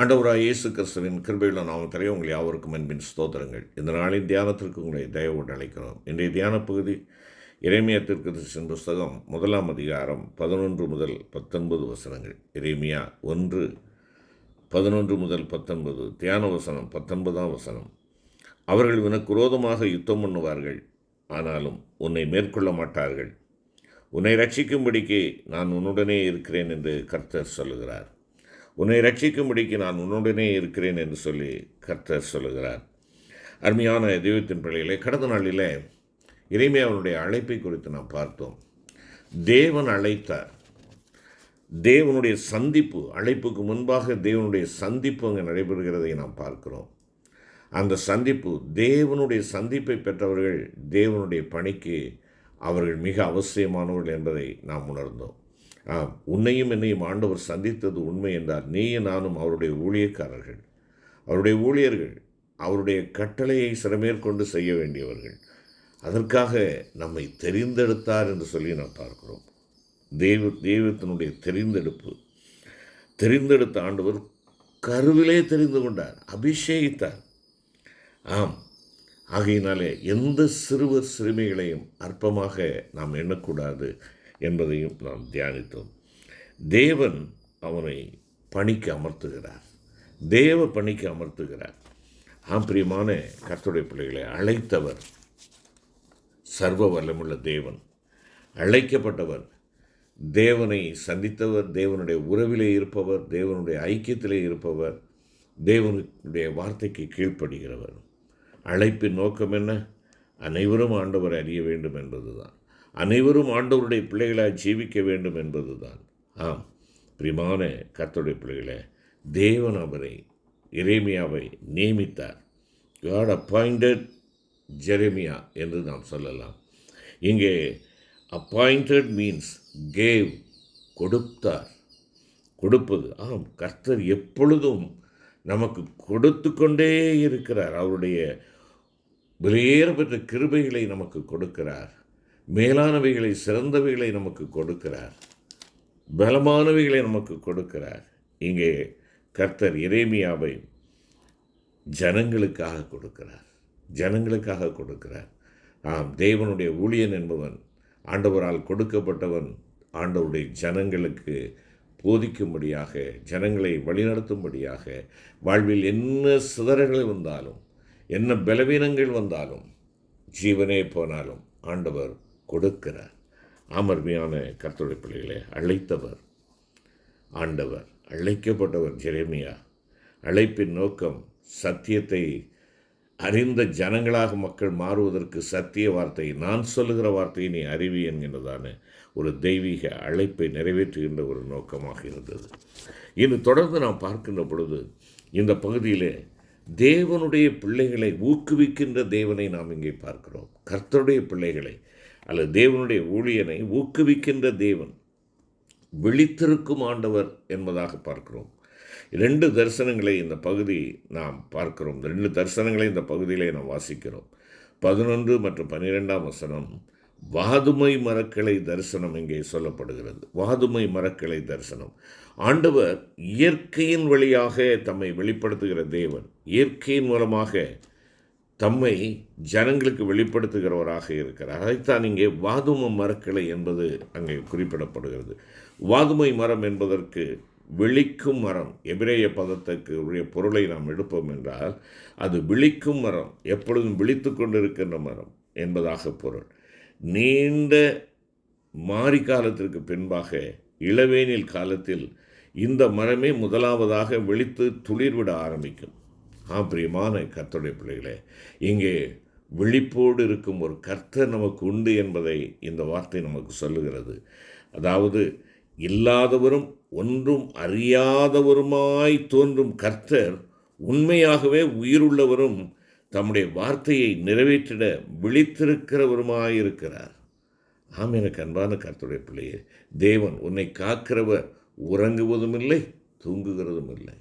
ஆண்டவராய் இயேசு கிறிஸ்துவின் கிருபையுள்ள நாமத்திலே உங்கள் யாவருக்கும் அன்பின் ஸ்தோத்திரங்கள். இந்த நாளின் தியானத்திற்கு உங்களை தயவோடு அழைக்கிறோம். இன்றைய தியான பகுதி எரேமியா தீர்க்கதரிசன புஸ்தகம் 1 அதிகாரம் 11 முதல் 19 வசனங்கள். எரேமியா 1 11 முதல் 19. தியான வசனம் 19ஆம் வசனம். அவர்கள் உனக்கு விரோதமாக யுத்தம் பண்ணுவார்கள், ஆனாலும் உன்னை மேற்கொள்ள மாட்டார்கள். உன்னை ரட்சிக்கும்படிக்கு நான் உன்னுடனே இருக்கிறேன் என்று கர்த்தர் சொல்லுகிறார். உன்னை ரட்சிக்கும்படிக்கு நான் உன்னுடனே இருக்கிறேன் என்று சொல்லி கர்த்தர் சொல்லுகிறார். அருமையான தெய்வத்தின் பிள்ளைகளே, கடந்த நாளில் எரேமியாவுடைய அழைப்பை குறித்து நாம் பார்த்தோம். தேவன் அழைத்தார். தேவனுடைய சந்திப்பு, அழைப்புக்கு முன்பாக தேவனுடைய சந்திப்பு அங்கே நடைபெறுகிறதை நாம் பார்க்கிறோம். அந்த சந்திப்பு, தேவனுடைய சந்திப்பை பெற்றவர்கள் தேவனுடைய பணிக்கு அவர்கள் மிக அவசியமானவர்கள் என்பதை நாம் உணர்ந்தோம். உன்னையும் என்னையும் ஆண்டவர் சந்தித்தது உண்மை என்றால் நீயும் நானும் அவருடைய ஊழியக்காரர்கள், அவருடைய ஊழியர்கள், அவருடைய கட்டளையை சிறமேற்கொண்டு செய்ய வேண்டியவர்கள். அதற்காக நம்மை தெரிந்தெடுத்தார் என்று சொல்லி நாம் பார்க்கிறோம். தெய்வத்தினுடைய தெரிந்தெடுத்த ஆண்டவர் கருவிலே தெரிந்து கொண்டார், அபிஷேகித்தார். ஆகையினாலே எந்த சிறுவர் சிறுமிகளையும் அற்பமாக நாம் எண்ணக்கூடாது என்பதையும் நாம் தியானித்தோம். தேவன் அவனை பணிக்கு அமர்த்துகிறார், தேவ பணிக்கு அமர்த்துகிறார். பிரியமான கர்த்தருடைய பிள்ளைகளை, அழைத்தவர் சர்வ வல்லமுள்ள தேவன், அழைக்கப்பட்டவர் தேவனை சந்தித்தவர், தேவனுடைய உறவிலே இருப்பவர், தேவனுடைய ஐக்கியத்திலே இருப்பவர், தேவனுடைய வார்த்தைக்கு கீழ்ப்படுகிறவர். அழைப்பின் நோக்கம் என்ன? அனைவரும் ஆண்டவரை அறிய வேண்டும் என்பதுதான். அனைவரும் ஆண்டவருடைய பிள்ளைகளாக ஜீவிக்க வேண்டும் என்பதுதான். பிரியமான கர்த்தருடைய பிள்ளைகளை, தேவன் அவரை எரேமியாவை நியமித்தார். God appointed Jeremiah என்று நாம் சொல்லலாம். இங்கே appointed means gave, கொடுத்தார், கொடுப்பது. கர்த்தர் எப்பொழுதும் நமக்கு கொடுத்து கொண்டே இருக்கிறார். அவருடைய வெளியேறப்பெற்ற கிருபைகளை நமக்கு கொடுக்கிறார். மேலானவைகளை, சிறந்தவைகளை நமக்கு கொடுக்கிறார். பலமானவைகளை நமக்கு கொடுக்கிறார். இங்கே கர்த்தர் எரேமியாவை ஜனங்களுக்காக கொடுக்கிறார். தேவனுடைய ஊழியன் என்பவன், ஆண்டவரால் கொடுக்கப்பட்டவன், ஆண்டவருடைய ஜனங்களுக்கு போதிக்கும்படியாக, ஜனங்களை வழிநடத்தும்படியாக, வாழ்வில் என்ன சிதறல்கள் வந்தாலும், என்ன பலவீனங்கள் வந்தாலும், ஜீவனே போனாலும் ஆண்டவர் கொடுக்கிறார். அருமையான கர்த்தருடைய பிள்ளைகளை, அழைத்தவர் ஆண்டவர், அழைக்கப்பட்டவர் ஜெரேமியா. அழைப்பின் நோக்கம் சத்தியத்தை அறிந்த ஜனங்களாக மக்கள் மாறுவதற்கு சத்திய வார்த்தை, நான் சொல்லுகிற வார்த்தையை நீ அறிவி என்கின்றதான ஒரு தெய்வீக அழைப்பை நிறைவேற்றுகின்ற ஒரு நோக்கமாக இருந்தது. இன்னும் தொடர்ந்து நாம் பார்க்கின்ற பொழுது இந்த பகுதியிலே தேவனுடைய பிள்ளைகளை ஊக்குவிக்கின்ற தேவனை நாம் இங்கே பார்க்கிறோம். கர்த்தருடைய பிள்ளைகளை அல்லது தேவனுடைய ஊழியனை ஊக்குவிக்கின்ற தேவன், விழித்திருக்கும் ஆண்டவர் என்பதாக பார்க்கிறோம். 2 தரிசனங்களை இந்த பகுதி நாம் பார்க்கிறோம். 2 தரிசனங்களை இந்த பகுதியிலே நாம் வாசிக்கிறோம். 11 மற்றும் 12ஆம் வசனம் வாதுமை மரக்கிளை தரிசனம் இங்கே சொல்லப்படுகிறது. வாதுமை மரக்கிளை தரிசனம். ஆண்டவர் இயற்கையின் வழியாக தம்மை வெளிப்படுத்துகிற தேவன், இயற்கையின் மூலமாக தம்மை ஜனங்களுக்கு வெளிப்படுத்துகிறவராக இருக்கிறார். அதைத்தான் இங்கே வாதுமை மரக்கிளை என்பது அங்கே குறிப்பிடப்படுகிறது. வாதுமை மரம் என்பதற்கு விழிக்கும் மரம், எபிரேய பதத்துக்கு உரிய பொருளை நாம் எடுப்போம் என்றால் அது விழிக்கும் மரம், எப்பொழுதும் விழித்து கொண்டிருக்கின்ற மரம் என்பதாக பொருள். நீண்ட மாரி காலத்திற்கு பின்பாக இளவேனில் காலத்தில் இந்த மரமே முதலாவதாக விழித்து துளிர்விட ஆரம்பிக்கும். பிரியமான கர்த்தருடைய பிள்ளைகளே, இங்கே விழிப்போடு இருக்கும் ஒரு கர்த்தர் நமக்கு உண்டு என்பதை இந்த வார்த்தை நமக்கு சொல்லுகிறது. அதாவது இல்லாதவரும் ஒன்றும் அறியாதவருமாய் தோன்றும் கர்த்தர் உண்மையாகவே உயிருள்ளவரும் தம்முடைய வார்த்தையை நிறைவேற்றிட விழித்திருக்கிறவருமாயிருக்கிறார். எனக்கு அன்பான கர்த்தருடைய பிள்ளையே, தேவன் உன்னை காக்கிறவர் உறங்குவதும் இல்லை, தூங்குகிறதும் இல்லை.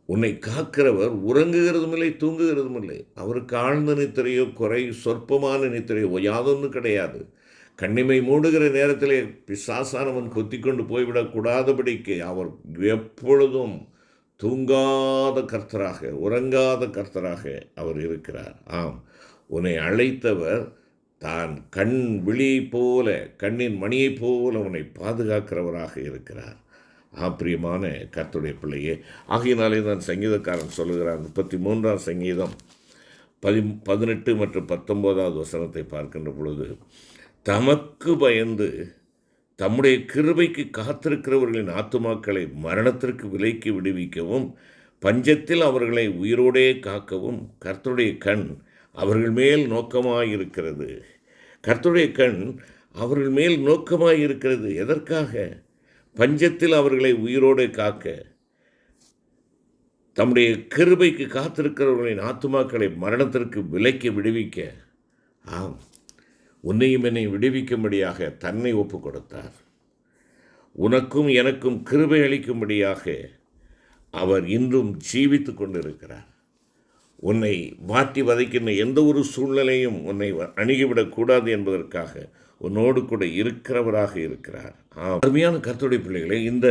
உன்னை காக்கிறவர் உறங்குகிறதும் இல்லை, தூங்குகிறதும் இல்லை. அவருக்கு ஆழ்ந்த நித்திரையோ சொற்பமான நித்திரையோ யாதொன்றும் கிடையாது. கண்ணிமை மூடுகிற நேரத்திலே பிசாசானவன் கொத்தி கொண்டு போய்விடக்கூடாதபடிக்கு அவர் எப்பொழுதும் தூங்காத கர்த்தராக, உறங்காத கர்த்தராக அவர் இருக்கிறார். ஆம், உன்னை அழைத்தவர் தான் கண் விழியைப் போல, கண்ணின் மணியைப் போல உன்னை பாதுகாக்கிறவராக இருக்கிறார். பிரியமான கர்த்தருடைய பிள்ளையே, ஆகையினாலே தான் சங்கீதக்காரன் சொல்லுகிறார். 33ஆம் சங்கீதம் 18 மற்றும் 19வது வசனத்தை பார்க்கின்ற பொழுது, தமக்கு பயந்து தம்முடைய கிருபைக்கு காத்திருக்கிறவர்களின் ஆத்துமாக்களை மரணத்திற்கு விலைக்கு விடுவிக்கவும், பஞ்சத்தில் அவர்களை உயிரோடே காக்கவும் கர்த்தருடைய கண் அவர்கள் மேல் நோக்கமாயிருக்கிறது. கர்த்தருடைய கண் அவர்கள் மேல் நோக்கமாயிருக்கிறது. எதற்காக? பஞ்சத்தில் அவர்களை உயிரோடு காக்க, தம்முடைய கிருபைக்கு காத்திருக்கிறவர்களின் ஆத்துமாக்களை மரணத்திற்கு விலைக்கு விடுவிக்க. ஆம், உன்னையும் என்னையும் விடுவிக்கும்படியாக தன்னை ஒப்பு கொடுத்தார். உனக்கும் எனக்கும் கிருபை அளிக்கும்படியாக அவர் இன்றும் ஜீவித்து கொண்டிருக்கிறார். உன்னை வாட்டி வதைக்கின்ற எந்த ஒரு சூழ்நிலையும் உன்னை அணுகிவிடக்கூடாது என்பதற்காக உன்னோடு கூட இருக்கிறவராக இருக்கிறார். அருமையான கர்த்தருடைய பிள்ளைகளே, இந்த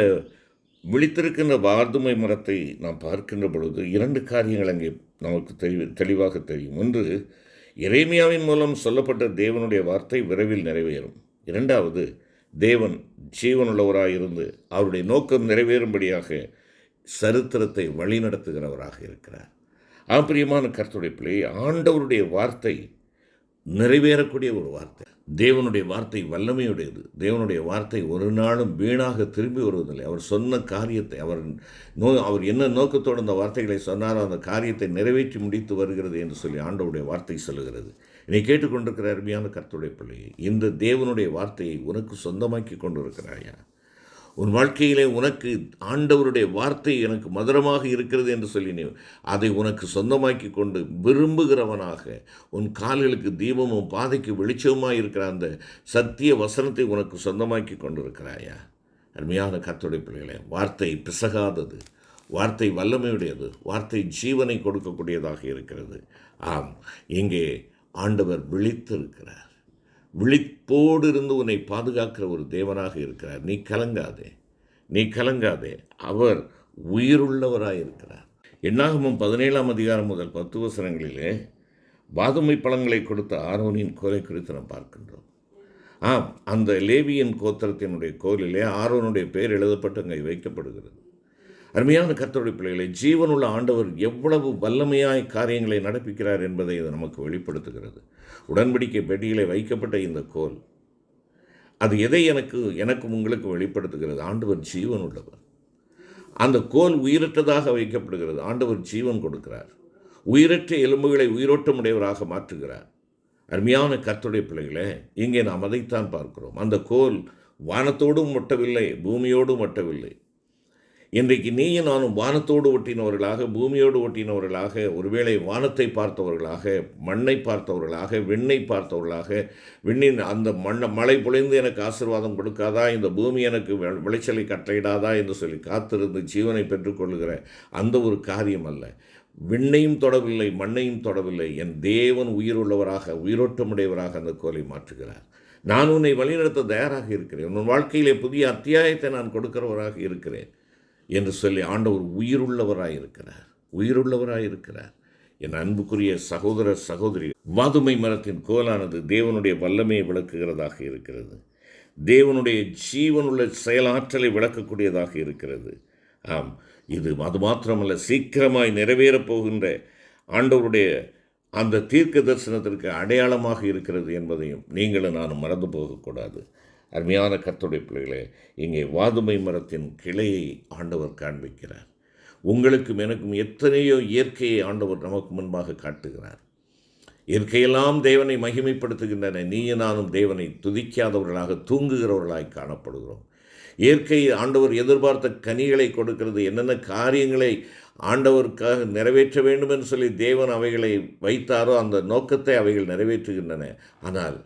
விழித்திருக்கின்ற வாதுமை மரத்தை நாம் பார்க்கின்ற பொழுது 2 காரியங்கள் அங்கே நமக்கு தெளிவாக தெரியும். ஒன்று, எரேமியாவின் மூலம் சொல்லப்பட்ட தேவனுடைய வார்த்தை விரைவில் நிறைவேறும். 2வது, தேவன் ஜீவனுள்ளவராயிருந்து அவருடைய நோக்கம் நிறைவேறும்படியாக சரித்திரத்தை வழிநடத்துகிறவராக இருக்கிறார். பிரியமான கர்த்தருடைய பிள்ளை, ஆண்டவருடைய வார்த்தை நிறைவேறக்கூடிய ஒரு வார்த்தை. தேவனுடைய வார்த்தை வல்லமையுடையது. தேவனுடைய வார்த்தை ஒரு நாளும் வீணாக திரும்பி வருவதில்லை. அவர் சொன்ன காரியத்தை, அவர் என்ன நோக்கத்தோடு அந்த வார்த்தைகளை சொன்னாரோ அந்த காரியத்தை நிறைவேற்றி முடித்து வருகிறது என்று சொல்லி ஆண்டவருடைய வார்த்தை சொல்லுகிறது. என்னை கேட்டுக்கொண்டிருக்கிற அருமையான கர்த்தருடைய பிள்ளை, இந்த தேவனுடைய வார்த்தையை உனக்கு சொந்தமாக்கி கொண்டிருக்கிறாயா? உன் வாழ்க்கையிலே உனக்கு ஆண்டவருடைய வார்த்தை எனக்கு மதுரமாக இருக்கிறது என்று சொல்லி அதை உனக்கு சொந்தமாக்கி கொண்டு விரும்புகிறவனாக, உன் கால்களுக்கு தீபமும் பாதைக்கு வெளிச்சமுமாக இருக்கிற அந்த சத்திய வசனத்தை உனக்கு சொந்தமாக்கி கொண்டிருக்கிறாயா? அருமையான கர்த்தருடைய பிள்ளைகளே, வார்த்தை பிசகாதது, வார்த்தை வல்லமையுடையது, வார்த்தை ஜீவனை கொடுக்கக்கூடியதாக இருக்கிறது. ஆம், இங்கே ஆண்டவர் விழித்திருக்கிறார். விழிப்போடு இருந்து உன்னை பாதுகாக்கிற ஒரு தேவனாக இருக்கிறார். நீ கலங்காதே, நீ கலங்காதே. அவர் உயிருள்ளவராக இருக்கிறார். என்னாகமம் 17ஆம் அதிகாரம் முதல் 10 வசனங்களிலே வாதுமை பழங்களை கொடுத்த ஆரோனின் கோலை குறித்து நாம் பார்க்கின்றோம். அந்த லேவியின் கோத்திரத்தினுடைய கோலிலே ஆரோனுடைய பெயர் எழுதப்பட்டு அங்கே வைக்கப்படுகிறது. அருமையான கர்த்தருடைய பிள்ளைகளை, ஜீவனுள்ள ஆண்டவர் எவ்வளவு வல்லமையாய் காரியங்களை நடப்பிக்கிறார் என்பதை இது நமக்கு வெளிப்படுத்துகிறது. உடன்படிக்கை பெட்டியிலே வைக்கப்பட்ட இந்த கோல், அது எதை எனக்கும் உங்களுக்கு வெளிப்படுத்துகிறது? ஆண்டவர் ஜீவன் உள்ளவர். அந்த கோல் உயிரற்றதாக வைக்கப்படுகிறது. ஆண்டவர் ஜீவன் கொடுக்கிறார். உயிரற்ற எலும்புகளை உயிரோட்டமுடையவராக மாற்றுகிறார். அருமையான கர்த்தருடைய பிள்ளைகளே, இங்கே நாம் அதைத்தான் பார்க்கிறோம். அந்த கோல் வானத்தோடும் ஒட்டவில்லை, பூமியோடும் ஒட்டவில்லை. இன்றைக்கு நீயும் நானும் வானத்தோடு ஒட்டினவர்களாக, பூமியோடு ஒட்டினவர்களாக, ஒருவேளை வானத்தை பார்த்தவர்களாக, மண்ணை பார்த்தவர்களாக, விண்ணை பார்த்தவர்களாக, விண்ணின் அந்த மழை பொழிந்து எனக்கு ஆசீர்வாதம் கொடுக்காதா, இந்த பூமி எனக்கு விளைச்சலை கட்டளையிடாதா என்று சொல்லி காத்திருந்து ஜீவனை பெற்றுக்கொள்ளுகிற அந்த ஒரு காரியம் அல்ல. விண்ணையும் தொடவில்லை, மண்ணையும் தொடவில்லை, என் தேவன் உயிருள்ளவராக, உயிரோட்டமுடையவராக அந்த கோலை மாற்றுகிறார். நான் உன்னை வழிநடத்த தயாராக இருக்கிறேன். உன் வாழ்க்கையிலே புதிய அத்தியாயத்தை நான் கொடுக்கிறவராக இருக்கிறேன் என்று சொல்லி ஆண்டவர் உயிருள்ளவராய் இருக்கிறார். என் அன்புக்குரிய சகோதர சகோதரி, வாதுமை மரத்தின் கோலானது தேவனுடைய வல்லமையை விளக்குகிறதாக இருக்கிறது. தேவனுடைய ஜீவனுள்ள செயலாற்றலை விளக்கக்கூடியதாக இருக்கிறது. இது அது மாத்திரமல்ல, சீக்கிரமாய் நிறைவேறப் போகின்ற ஆண்டவருடைய அந்த தீர்க்க தரிசனத்திற்கு அடையாளமாக இருக்கிறது என்பதையும் நீங்களும் நானும் மறந்து போகக்கூடாது. அருமையான கர்த்தருடைய பிள்ளைகளே, இங்கே வாதுமை மரத்தின் கிளையை ஆண்டவர் காண்பிக்கிறார். உங்களுக்கும் எனக்கும் எத்தனையோ இயற்கையை ஆண்டவர் நமக்கு முன்பாக காட்டுகிறார். இயற்கையெல்லாம் தேவனை மகிமைப்படுத்துகின்றன. நீயும் நானும் தேவனை துதிக்காதவர்களாக, தூங்குகிறவர்களாய் காணப்படுகிறோம். இயற்கை ஆண்டவர் எதிர்பார்த்த கனிகளை கொடுக்கிறது. என்னென்ன காரியங்களை ஆண்டவருக்காக நிறைவேற்ற வேண்டும் என்று சொல்லி தேவன் அவைகளை வைத்தாரோ அந்த நோக்கத்தை அவைகள் நிறைவேற்றுகின்றன. ஆனால்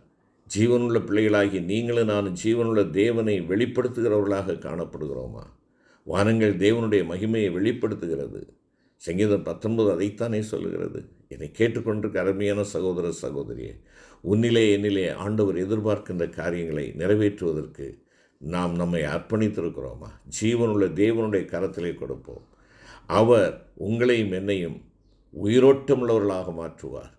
ஜீவனுள்ள பிள்ளைகளாகி நீங்களும் நானும் ஜீவனுள்ள தேவனை வெளிப்படுத்துகிறவர்களாக காணப்படுகிறோமா? வானங்கள் தேவனுடைய மகிமையை வெளிப்படுத்துகிறது. சங்கீதம் 19 அதைத்தானே சொல்லுகிறது. என்னை கேட்டுக்கொண்டிருக்க அருமையான சகோதர சகோதரியே, உன்னிலே என்னிலே ஆண்டவர் எதிர்பார்க்கின்ற காரியங்களை நிறைவேற்றுவதற்கு நாம் நம்மை அர்ப்பணித்திருக்கிறோமா? ஜீவனுள்ள தேவனுடைய கரத்திலே கொடுப்போம். அவர் உங்களையும் என்னையும் உயிரோட்டமுள்ளவர்களாக மாற்றுவார்.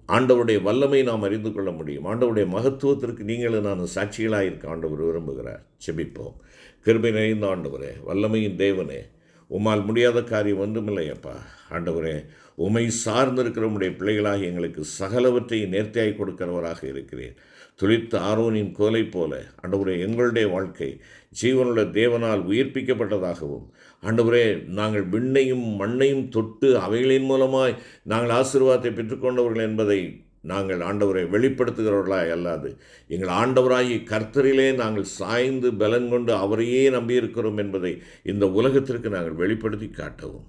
ஆண்டவருடைய வல்லமை நாம் அறிந்து கொள்ள முடியும். ஆண்டவருடைய மகத்துவத்திற்கு நீங்களும் நான் சாட்சிகளாக இருக்க ஆண்டவர் விரும்புகிறார். செபிப்போம். கிருபை நிறைந்த ஆண்டவரே, வல்லமையின் தேவனே, உம்மால் முடியாத காரியம் ஒன்றுமில்லையப்பா. ஆண்டவரே, உம்மை சார்ந்திருக்கிற உம்முடைய பிள்ளைகளாக எங்களுக்கு சகலவற்றையும் நேர்த்தியாய் கொடுக்கிறவராக இருக்கிறேன். துளித்த ஆரோனின் கோலை போல ஆண்டவரே, எங்களுடைய வாழ்க்கை ஜீவனுள்ள தேவனால் உயிர்ப்பிக்கப்பட்டதாகவும், ஆண்டவரே, நாங்கள் விண்ணையும் மண்ணையும் தொட்டு அவைகளின் மூலமாய் நாங்கள் ஆசீர்வாதத்தை பெற்றுக்கொண்டவர்கள் என்பதை நாங்கள் ஆண்டவரை வெளிப்படுத்துகிறவர்களாய் அல்லாது, எங்கள் ஆண்டவராகி கர்த்தரிலே நாங்கள் சாய்ந்து பலன் கொண்டு அவரையே நம்பியிருக்கிறோம் என்பதை இந்த உலகத்திற்கு நாங்கள் வெளிப்படுத்தி காட்டவும்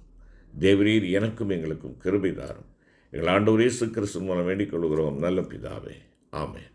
தேவரீர் எனக்கும் எங்களுக்கும் கிருபை தாரும். எங்கள் ஆண்டவர் இயேசு கிறிஸ்து மூலம் வேண்டிக் கொள்கிறோம் நல்ல பிதாவே. ஆமென்.